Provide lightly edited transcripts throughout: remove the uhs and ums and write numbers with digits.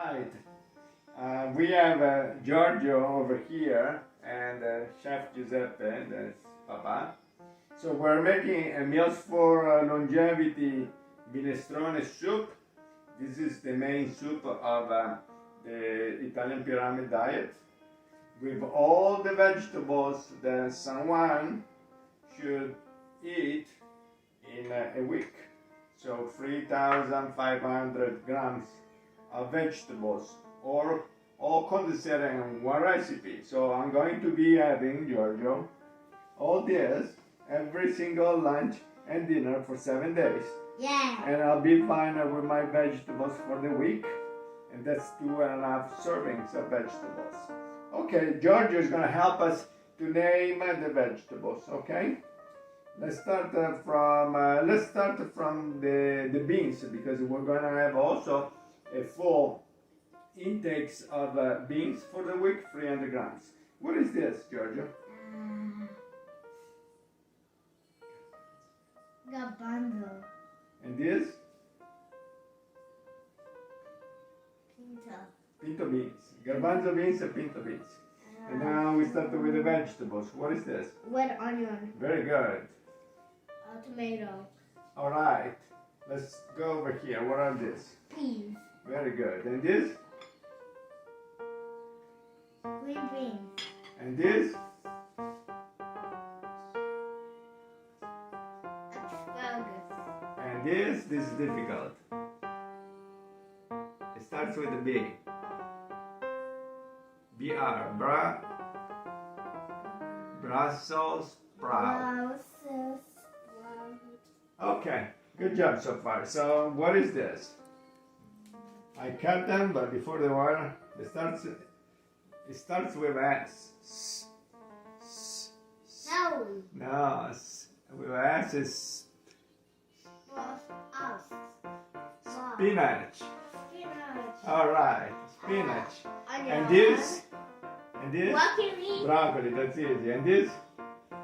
Right. We have Giorgio over here and Chef Giuseppe, that's Papa. So we're making a meals for longevity minestrone soup. This is the main soup of the Italian pyramid diet with all the vegetables that someone should eat in a week. So 3,500 grams of vegetables, or all concentrated in one recipe. So I'm going to be having, Giorgio, all this every single lunch and dinner for 7 days. Yeah. And I'll be fine with my vegetables for the week. And that's 2.5 servings of vegetables. Okay, Giorgio is going to help us to name the vegetables, okay? Let's start from the beans, because we're going to have also a full intakes of beans for the week, 300 grams. What is this, Giorgio? Garbanzo. And this? Pinto. Pinto beans. Garbanzo beans and pinto beans. And now we start with the vegetables. What is this? Red onion. Very good. Tomato. All right. Let's go over here. What are these? Peas. Very good. And this? Green beans. And this? Asparagus. And this is difficult. It starts with a B. BR. Brussels sprout. Okay, good job so far. So what is this? I cut them, but before the water, it starts with S. No. No, with S is spinach. Spinach. All right, spinach. Onion. And this? Broccoli. Broccoli, that's easy. And this?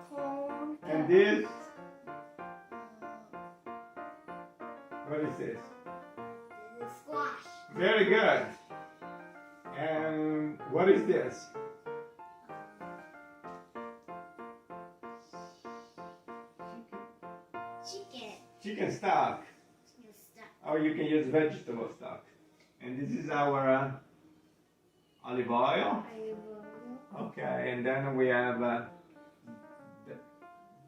Corn. And this? What is this? Squash. Very good. And what is this? Chicken. Chicken stock. Or you can use vegetable stock. And this is our olive oil. Okay, and then we have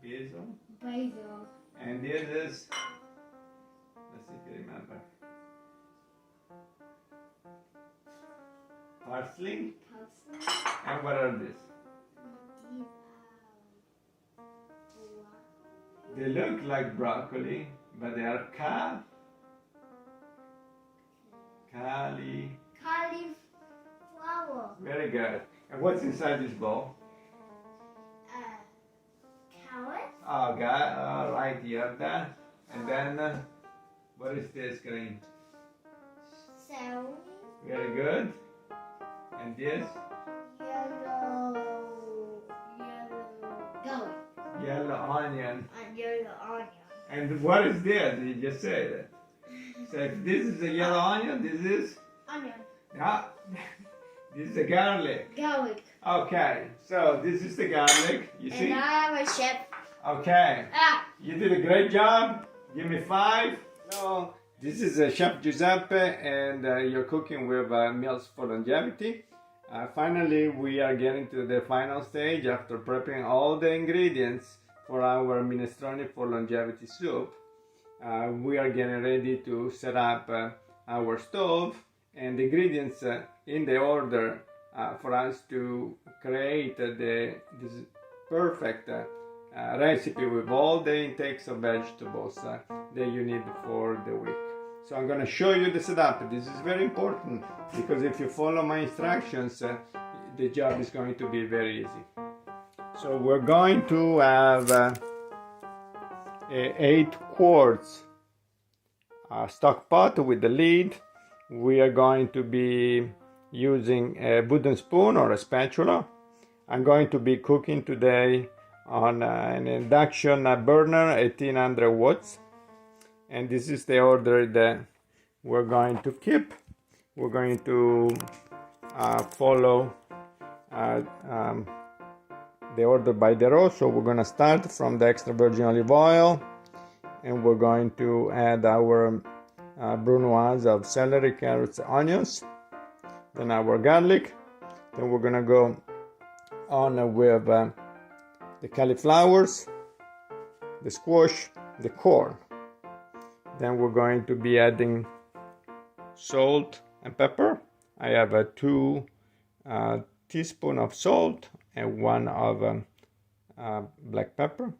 basil. Basil. And this is, let's see if you remember. Parsley. And what are these? They look like broccoli, but they are Cauliflower. Very good. And what's inside this bowl? Carrot. Oh, God. All right, you have that. And then, what is this green? Celery. Very good. And this? Garlic. Yellow onion. And yellow onion. And what is this? You just said it. So if this is a yellow onion, this is? Onion. Yeah. This is a garlic. Garlic. Okay, so this is the garlic. You see? And I'm a chef. Okay. You did a great job. Give me 5. So this is Chef Giuseppe, and you're cooking with meals for longevity. Finally, we are getting to the final stage after prepping all the ingredients for our minestrone for longevity soup. We are getting ready to set up our stove and the ingredients in the order for us to create this perfect recipe with all the intakes of vegetables that you need for the week. So I'm going to show you the setup. This is very important because if you follow my instructions, the job is going to be very easy. So we're going to have 8 quarts stock pot with the lid. We are going to be using a wooden spoon or a spatula. I'm going to be cooking today on an induction burner, 1800 watts. And this is the order that we're going to keep. we're going to follow the order by the row. So we're going to start from the extra virgin olive oil, and we're going to add our brunoise of celery, carrots, onions, then our garlic. Then we're going to go on with the cauliflowers, the squash, the corn. Then we're going to be adding salt and pepper. I have 2 teaspoons of salt and 1 of black pepper.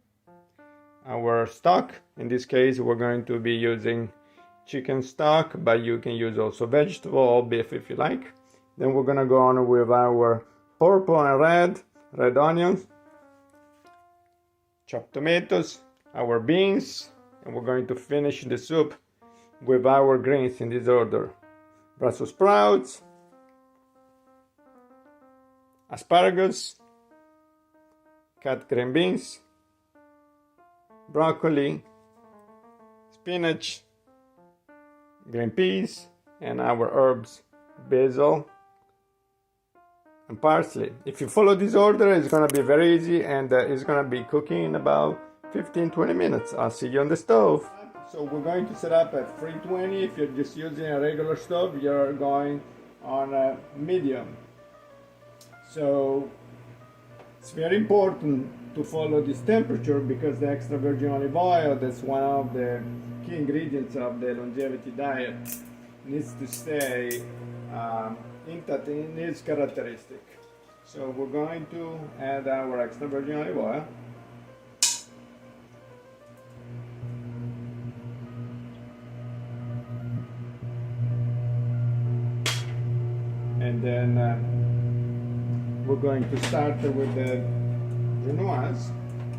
Our stock, in this case we're going to be using chicken stock, but you can use also vegetable or beef if you like. Then we're gonna go on with our purple and red onions, chopped tomatoes, our beans, and we're going to finish the soup with our greens in this order: Brussels sprouts, asparagus, cut green beans, broccoli, spinach, green peas, and our herbs, basil and parsley. If you follow this order, it's going to be very easy, and it's going to be cooking in about 15-20 minutes. I'll see you on the stove. So we're going to set up at 320. If you're just using a regular stove, you're going on a medium. So it's very important to follow this temperature, because the extra virgin olive oil, that's one of the key ingredients of the longevity diet, needs to stay intact in its characteristic. So we're going to add our extra virgin olive oil. And then we're going to start with the brunoise,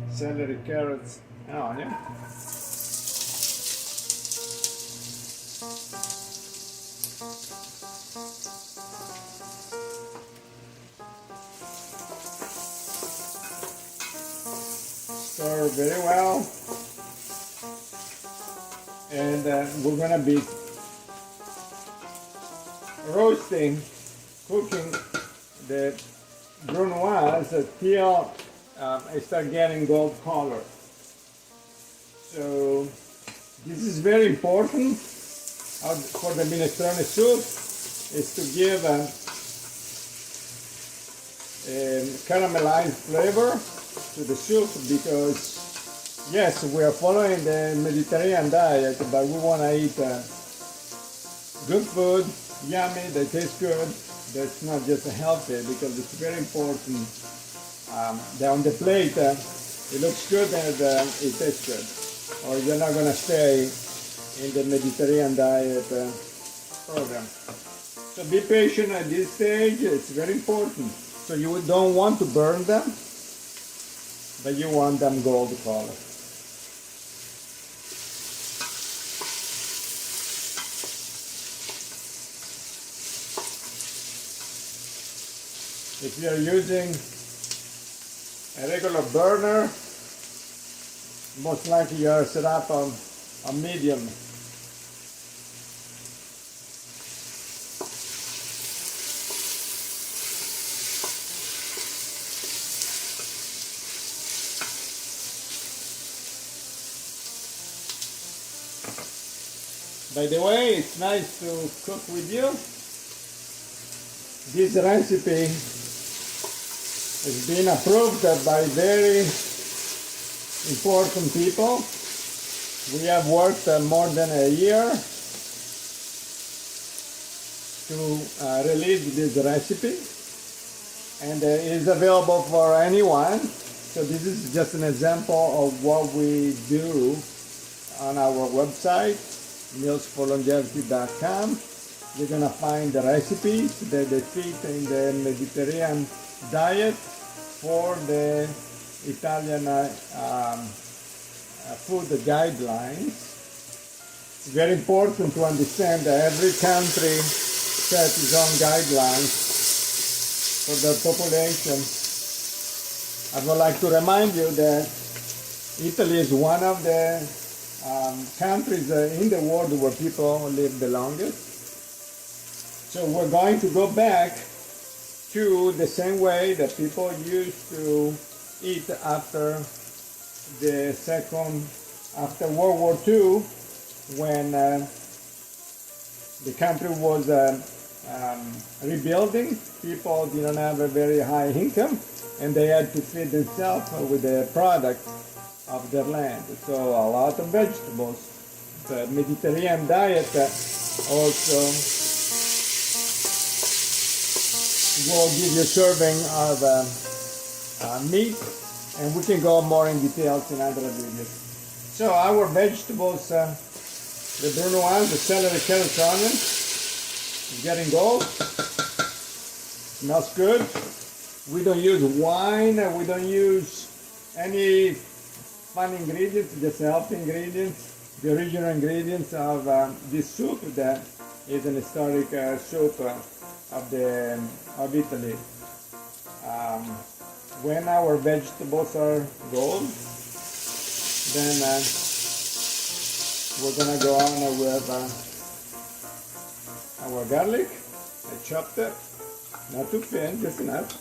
celery, carrots, and onion. Stir very well, and we're going to be roasting, cooking the brunoise till it starts getting gold color. So this is very important for the minestrone soup, is to give a caramelized flavor to the soup, because yes, we are following the Mediterranean diet, but we want to eat good food, yummy, that tastes good, that's not just healthy, because it's very important that on the plate it looks good and it tastes good, or you're not going to stay in the Mediterranean diet program. So be patient at this stage, it's very important. So you don't want to burn them, but you want them gold color. If you're using a regular burner, most likely you're set up on medium. By the way, it's nice to cook with you. This recipe has been approved by very important people. We have worked more than a year to release this recipe, and it is available for anyone. So this is just an example of what we do on our website, mealsforlongevity.com. You're gonna find the recipes that they fit in the Mediterranean diet for the Italian food guidelines. It's very important to understand that every country sets its own guidelines for the population. I would like to remind you that Italy is one of the countries in the world where people live the longest. So we're going to go back to the same way that people used to eat after after World War II, when the country was rebuilding. People didn't have a very high income, and they had to feed themselves with the product of their land. So a lot of vegetables. The Mediterranean diet also will give you a serving of meat, and we can go more in details in other videos. So our vegetables, the brunoise, the celery, carrots, onions, is getting gold. Smells good. We don't use wine, we don't use any fun ingredients, just healthy ingredients. The original ingredients of this soup that is an historic soup of Italy. When our vegetables are gold, then we're gonna go on with our garlic. I chopped it, not too thin, just enough.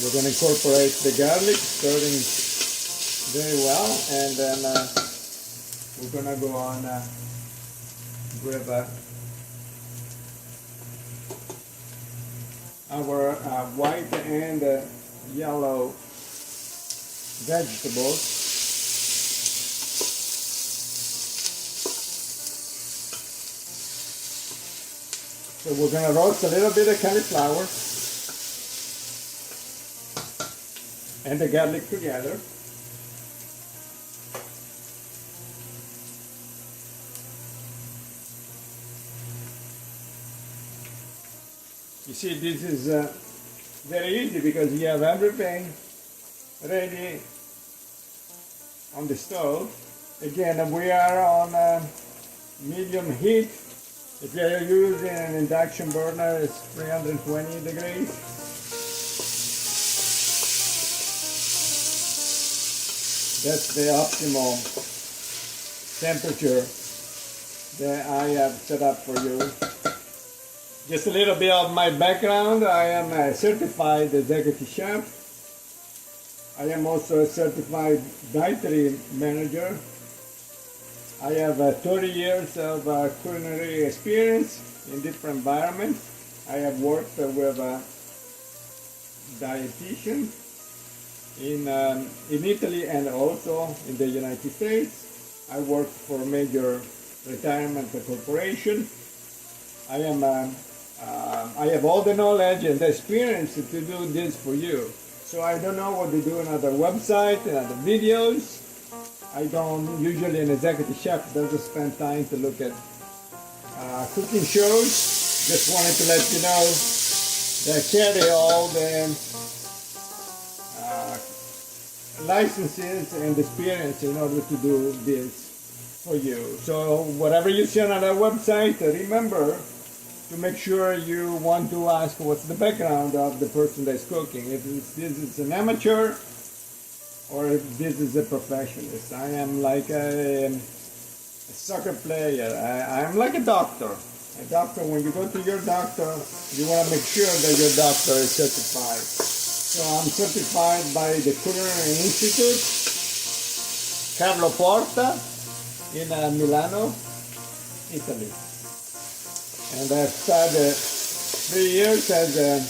We're going to incorporate the garlic, stirring very well, and then we're going to go on with our white and yellow vegetables. So we're going to roast a little bit of cauliflower and the garlic together. You see, this is very easy because you have everything ready on the stove. Again, we are on medium heat. If you are using an induction burner, it's 320 degrees. That's the optimal temperature that I have set up for you. Just a little bit of my background. I am a certified executive chef. I am also a certified dietary manager. I have 30 years of culinary experience in different environments. I have worked with dietitians in Italy and also in the United States. I worked for a major retirement corporation. I have all the knowledge and the experience to do this for you. So I don't know what they do on other websites and other videos. I don't, usually an executive chef doesn't spend time to look at cooking shows. Just wanted to let you know that I carry all the licenses and experience in order to do this for you. So whatever you see on our website, remember to make sure you want to ask what's the background of the person that's cooking. If this is an amateur or if this is a professionalist. I am like a soccer player. I'm like a doctor. A doctor, when you go to your doctor, you want to make sure that your doctor is certified. So I'm certified by the Culinary Institute, Carlo Porta, in Milano, Italy. And I've studied 3 years as a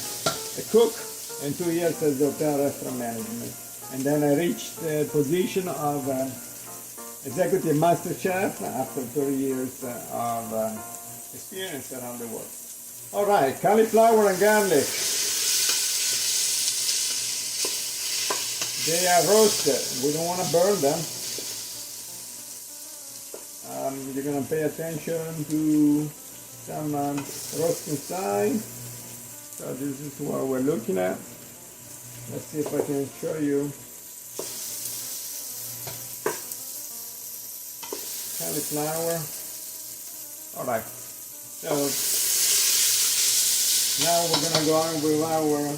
cook and 2 years as hotel restaurant management. And then I reached the position of executive master chef after 30 years of experience around the world. All right, cauliflower and garlic. They are roasted. We don't want to burn them. You're going to pay attention to some roasting sign. So this is what we're looking at. Let's see if I can show you. Cauliflower. All right. So now we're going to go on with our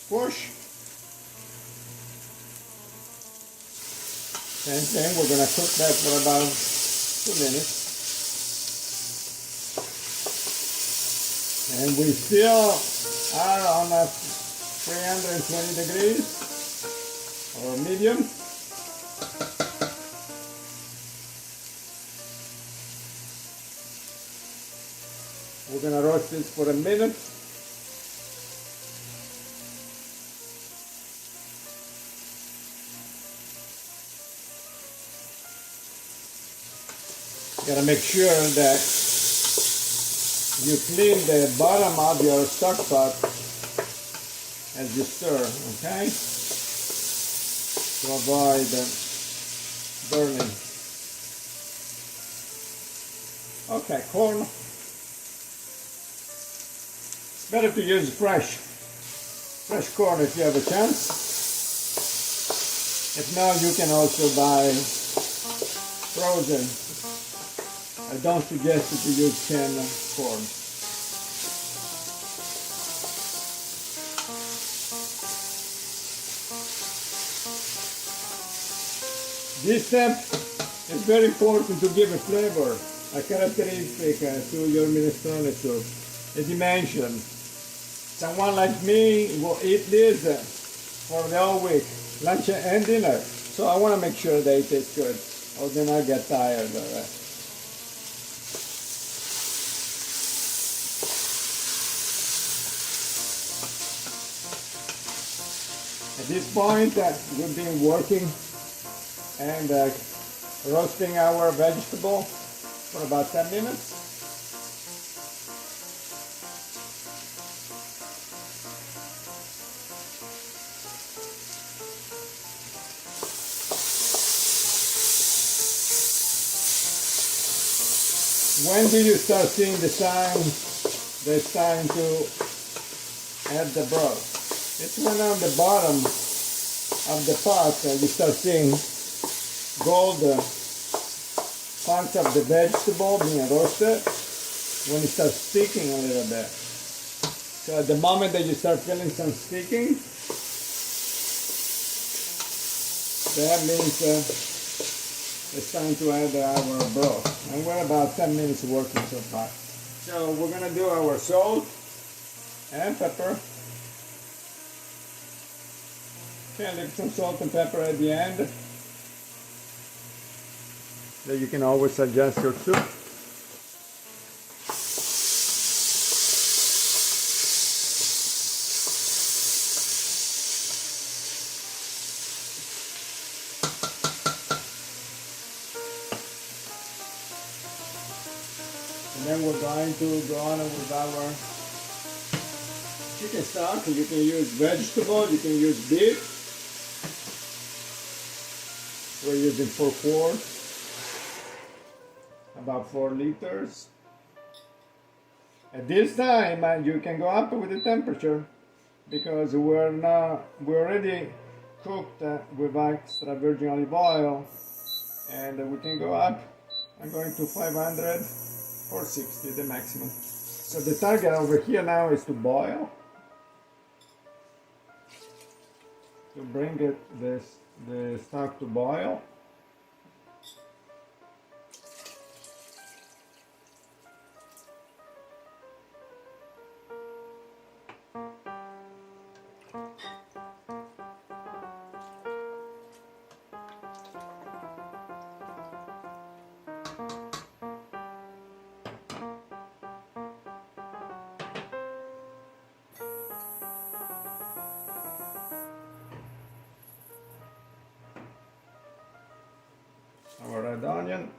squash. Same thing, we're gonna cook that for about 2 minutes. And we still are on a 320 degrees or medium. We're gonna roast this for a minute. You gotta make sure that you clean the bottom of your stock pot as you stir, okay? To avoid burning. Okay, corn. It's better to use fresh corn if you have a chance. If not, you can also buy frozen. I don't suggest that you use canned corn. This step is very important to give a flavor, a characteristic to your minestrone soup, a dimension. Someone like me will eat this for the whole week, lunch and dinner. So I want to make sure they taste good, or then I get tired of it. At this point, we've been working and roasting our vegetable for about 10 minutes. When do you start seeing the sign that it's time to add the broth? It's when on the bottom of the pot you start seeing gold parts of the vegetable being roasted, when it starts sticking a little bit. So at the moment that you start feeling some sticking, that means it's time to add our broth. And we're about 10 minutes working so far. So we're gonna do our salt and pepper. Okay, leave some salt and pepper at the end. Then you can always adjust your soup. And then we're going to go on with our chicken stock. You can use vegetable, you can use beef. We're using 4 quarts. About 4 liters. At this time, you can go up with the temperature because we already cooked with extra virgin olive oil, and we can go up. I'm going to 500 or 60, the maximum. So the target over here now is to boil, to bring the stock to boil. Our red onion,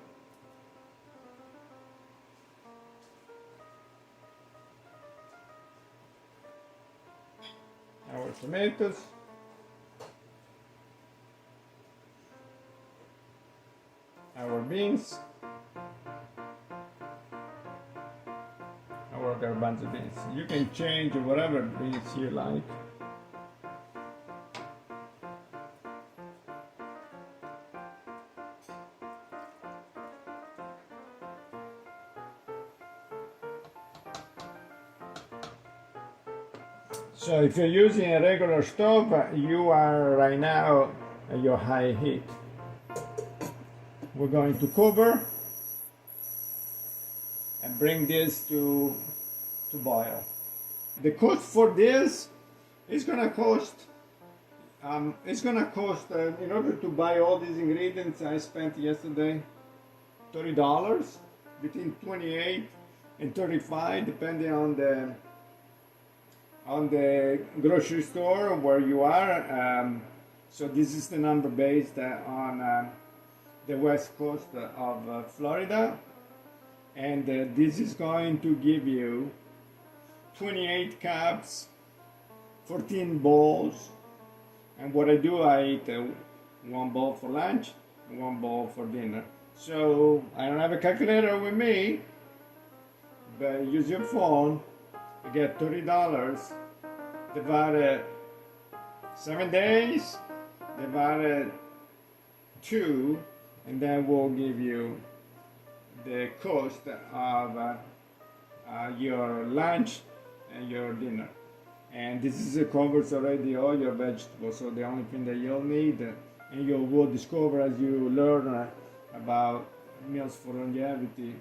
our tomatoes, our beans, our garbanzo beans. You can change whatever beans you like. So if you're using a regular stove, you are right now at your high heat. we're going to cover and bring this to boil. The cost for this is gonna cost. In order to buy all these ingredients, I spent yesterday $30, between 28 and 35, depending on the grocery store where you are. So this is the number based on the west coast of Florida, and this is going to give you 28 cups, 14 bowls. And what I do, I eat one bowl for lunch and one bowl for dinner. So I don't have a calculator with me, but use your phone. You get $30 divided 7 days, divided 2, and then we'll give you the cost of your lunch and your dinner. And this covers already all your vegetables, so the only thing that you'll need, and you will discover as you learn about Meals for Longevity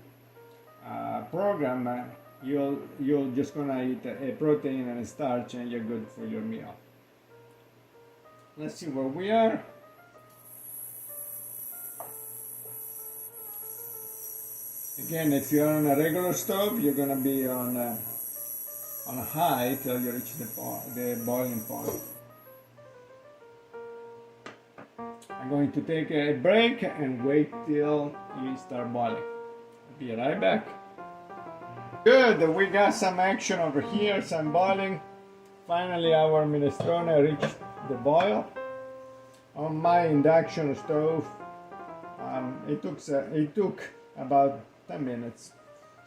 program, you're just gonna eat a protein and a starch, and you're good for your meal. Let's see where we are. Again, if you're on a regular stove, you're gonna be on high till you reach the boiling point. I'm going to take a break and wait till you start boiling. I'll be right back. Good, we got some action over here, some boiling. Finally our minestrone reached the boil. On my induction stove, it took about 10 minutes.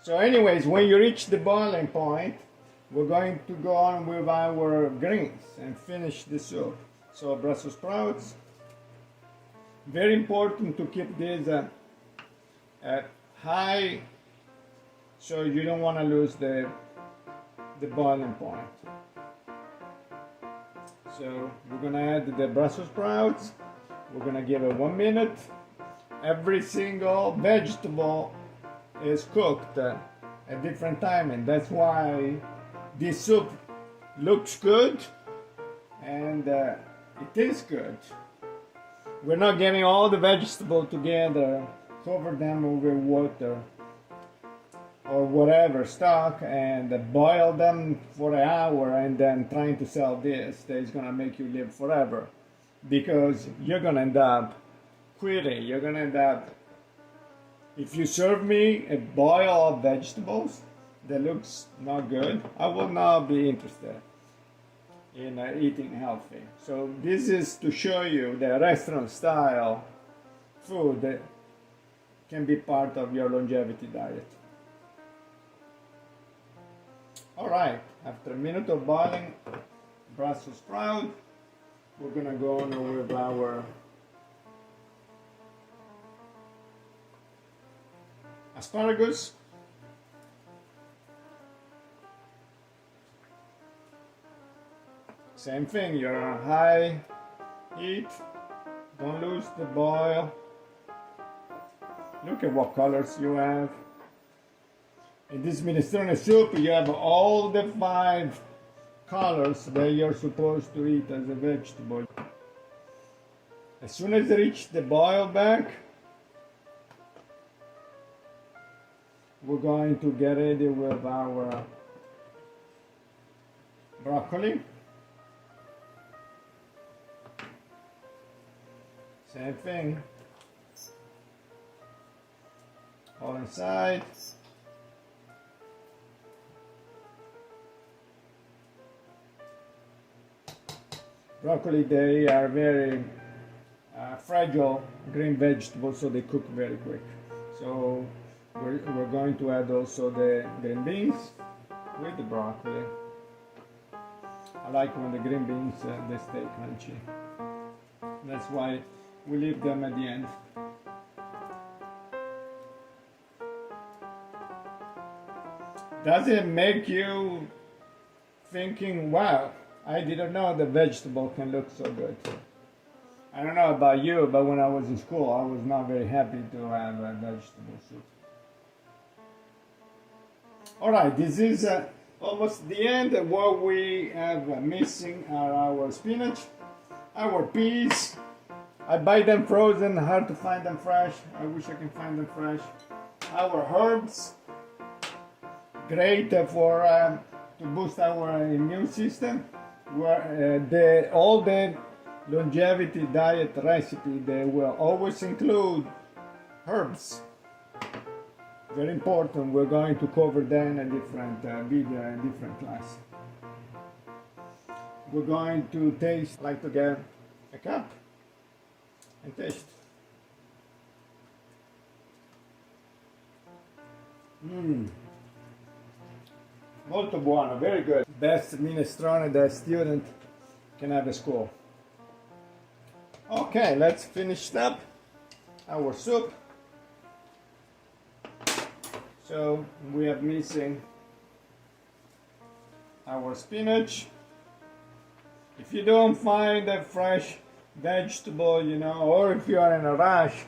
So anyways, when you reach the boiling point, we're going to go on with our greens and finish the soup. So Brussels sprouts. Very important to keep this at high, so you don't want to lose the boiling point. So we're gonna add the Brussels sprouts. We're gonna give it 1 minute. Every single vegetable is cooked at different time, and that's why this soup looks good and it tastes good. We're not getting all the vegetables together, cover them with water or whatever stock, and boil them for an hour, and then trying to sell this that is gonna make you live forever, because you're gonna end up quitting. You're gonna end up, if you serve me a boil of vegetables that looks not good, I will not be interested in eating healthy. So this is to show you that restaurant style food that can be part of your longevity diet. All right, after a minute of boiling Brussels sprout, we're gonna go on with our asparagus. Same thing, you're on high heat, don't lose the boil. Look at what colors you have. In this minestrone soup, you have all the 5 colors that you're supposed to eat as a vegetable. As soon as you reach the boil back, we're going to get ready with our broccoli. Same thing, all inside. Broccoli, they are very fragile green vegetables, so they cook very quick. So we're going to add also the green beans with the broccoli. I like when the green beans they stay crunchy. That's why we leave them at the end. Does it make you thinking, wow, I didn't know the vegetable can look so good? I don't know about you, but when I was in school, I was not very happy to have a vegetable soup. All right, this is almost the end. What we have missing are our spinach, our peas. I buy them frozen, hard to find them fresh. I wish I can find them fresh. Our herbs, great for to boost our immune system. All the longevity diet recipe, they will always include herbs. Very important. We're going to cover that in a different video, in a different class. We're going to taste, like to get a cup and taste. Molto buono, very good. Best minestrone that a student can have at school. Okay, let's finish up our soup. So we are missing our spinach. If you don't find a fresh vegetable, or if you are in a rush,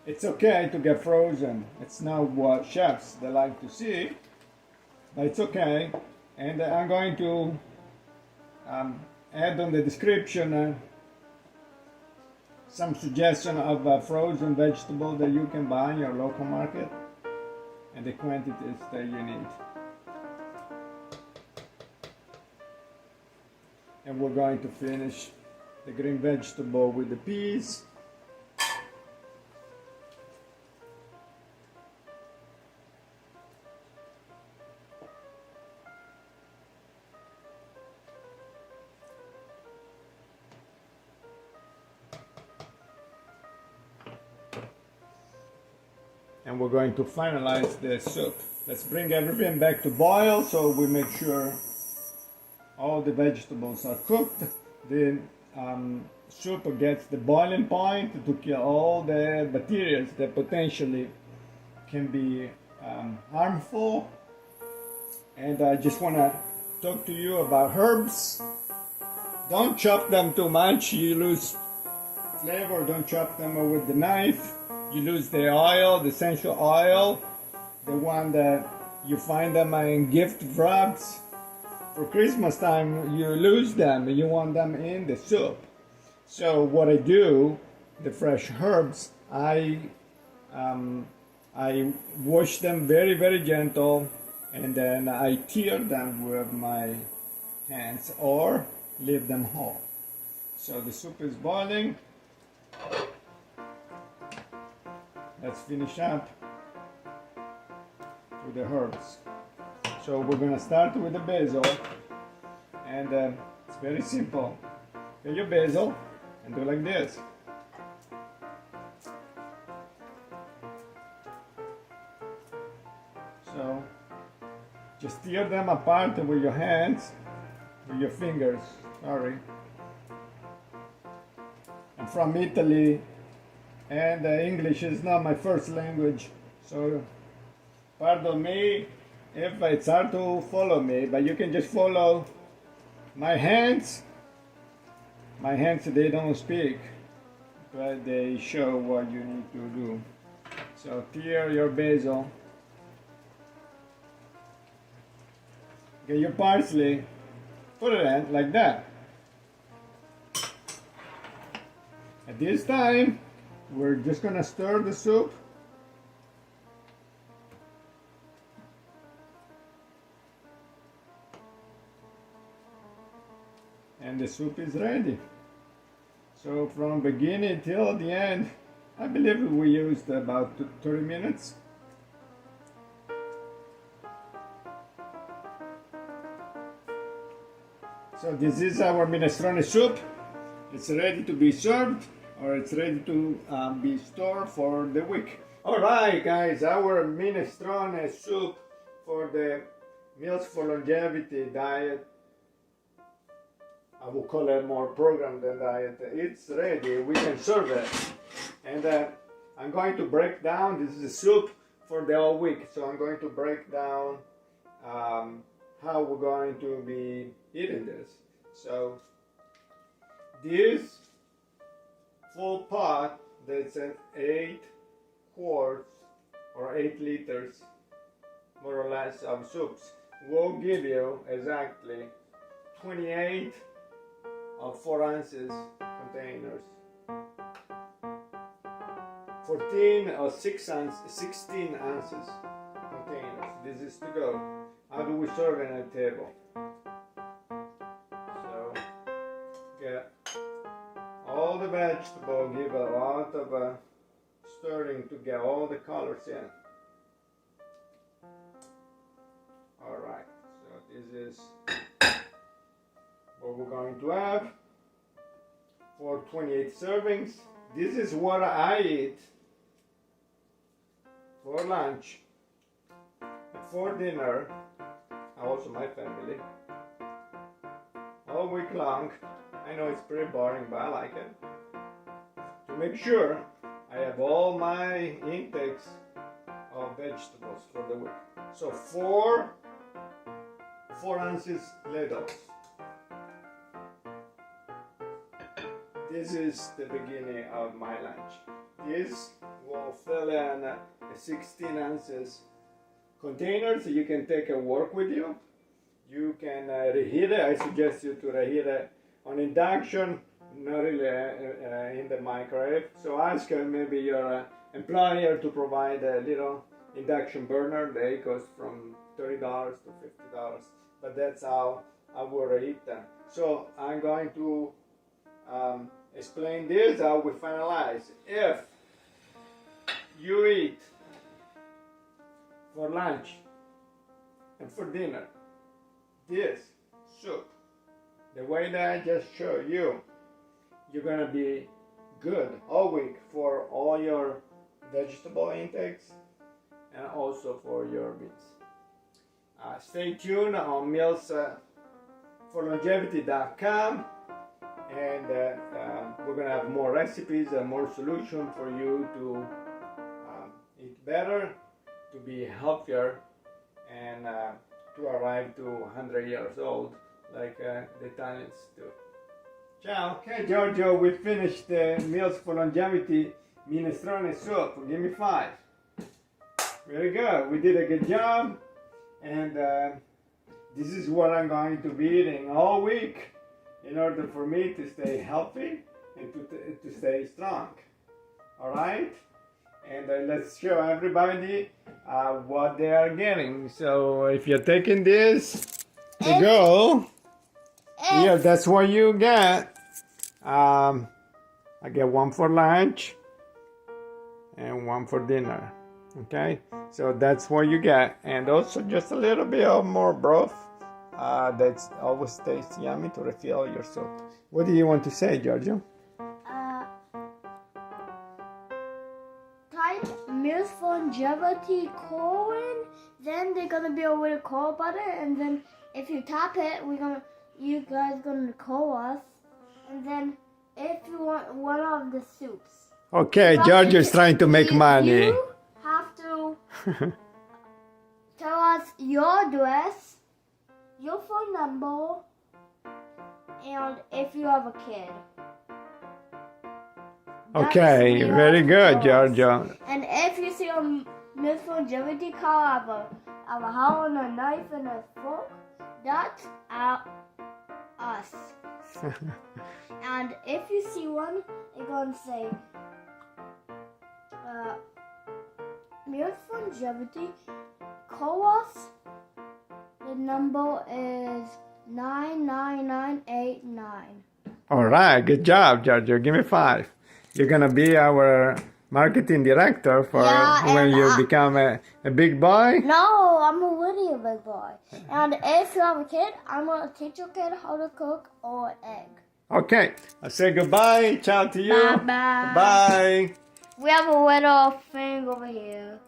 it's okay to get frozen. It's not what chefs they like to see, but it's okay. And I'm going to add on the description some suggestion of frozen vegetable that you can buy in your local market and the quantities that you need. And we're going to finish the green vegetable with the peas. And we're going to finalize the soup. Let's bring everything back to boil so we make sure all the vegetables are cooked. The soup gets the boiling point to kill all the bacteria that potentially can be harmful. And I just want to talk to you about herbs. Don't chop them too much, you lose flavor. Don't chop them with the knife. You lose the oil, the essential oil, the one that you find them in gift wraps. For Christmas time, you lose them. You want them in the soup. So what I do, the fresh herbs, I wash them very, very gentle, and then I tear them with my hands or leave them whole. So the soup is boiling. Let's finish up with the herbs. So we're gonna start with the basil, and it's very simple. Get your basil and do like this. So just tear them apart with your hands, with your fingers, sorry. I'm from Italy, and English is not my first language, so pardon me if it's hard to follow me, but you can just follow my hands. My hands, they don't speak, but they show what you need to do. So tear your basil. Get your parsley, put it in like that. At this time, we're just gonna stir the soup. And the soup is ready. So from beginning till the end, I believe we used about 30 minutes. So this is our minestrone soup. It's ready to be served, or it's ready to be stored for the week. Alright guys, our minestrone soup for the Meals for Longevity diet, I will call it more program than diet. It's ready, we can serve it. And I'm going to break down, this is a soup for the whole week, so I'm going to break down how we're going to be eating this. So This full pot, that's an 8 quarts or 8 liters more or less of soups, will give you exactly 28 of 4 ounces containers, 14 or 16 ounces containers. This is to go. How do we serve it at a table? So get all the vegetable, give a lot of stirring to get all the colors in. Alright, so this is what we're going to have for 28 servings. This is what I eat for lunch, for dinner, also my family, all week long. I know it's pretty boring, but I like it. To make sure I have all my intakes of vegetables for the week. So 4 ounces ladles. This is the beginning of my lunch. This will fill in 16 ounces containers. You can take a work with you. You can reheat it. I suggest you to reheat it on induction, not really in the microwave. So ask maybe your employer to provide a little induction burner. They cost from $30 to $50, but that's how I will reheat them. So I'm going to explain this, how we finalize. If you eat for lunch and for dinner this soup, the way that I just showed you, you're gonna be good all week for all your vegetable intakes and also for your beans. Stay tuned on mealsforlongevity.com, and we're gonna have more recipes and more solutions for you to eat better, to be healthier, and to arrive to 100 years old like the Italians do. Ciao. Okay, Giorgio, we finished the Meals for Longevity Minestrone soup. Give me 5. Very good. We did a good job, and this is what I'm going to be eating all week in order for me to stay healthy and to stay strong. All right? And let's show everybody what they are getting. So if you're taking this to go, yeah, that's what you get. I get 1 for lunch and 1 for dinner. Okay, so that's what you get, and also just a little bit of more broth. That's always tastes yummy to refill your soup. What do you want to say, Giorgio? Type Meals for Longevity : then they're gonna be a little call button, and then if you tap it, you guys gonna call us, and then if you want one of the soups. Okay, Giorgio is trying to make money. You have to tell us your address, your phone number, and if you have a kid. Okay, That's very good, us. Giorgio. And if you see a Meals for Longevity car have a how and a knife and a fork, that's us. And if you see one, you're gonna say Meals for Longevity, call us. The number is 99989. All right, good job, Giorgio. Give me 5. You're gonna be our marketing director for when you become a big boy. No, I'm already a big boy. And if you have a kid, I'm gonna teach your kid how to cook or egg. Okay, I'll say goodbye. Ciao to you. Bye-bye. Bye. We have a little thing over here.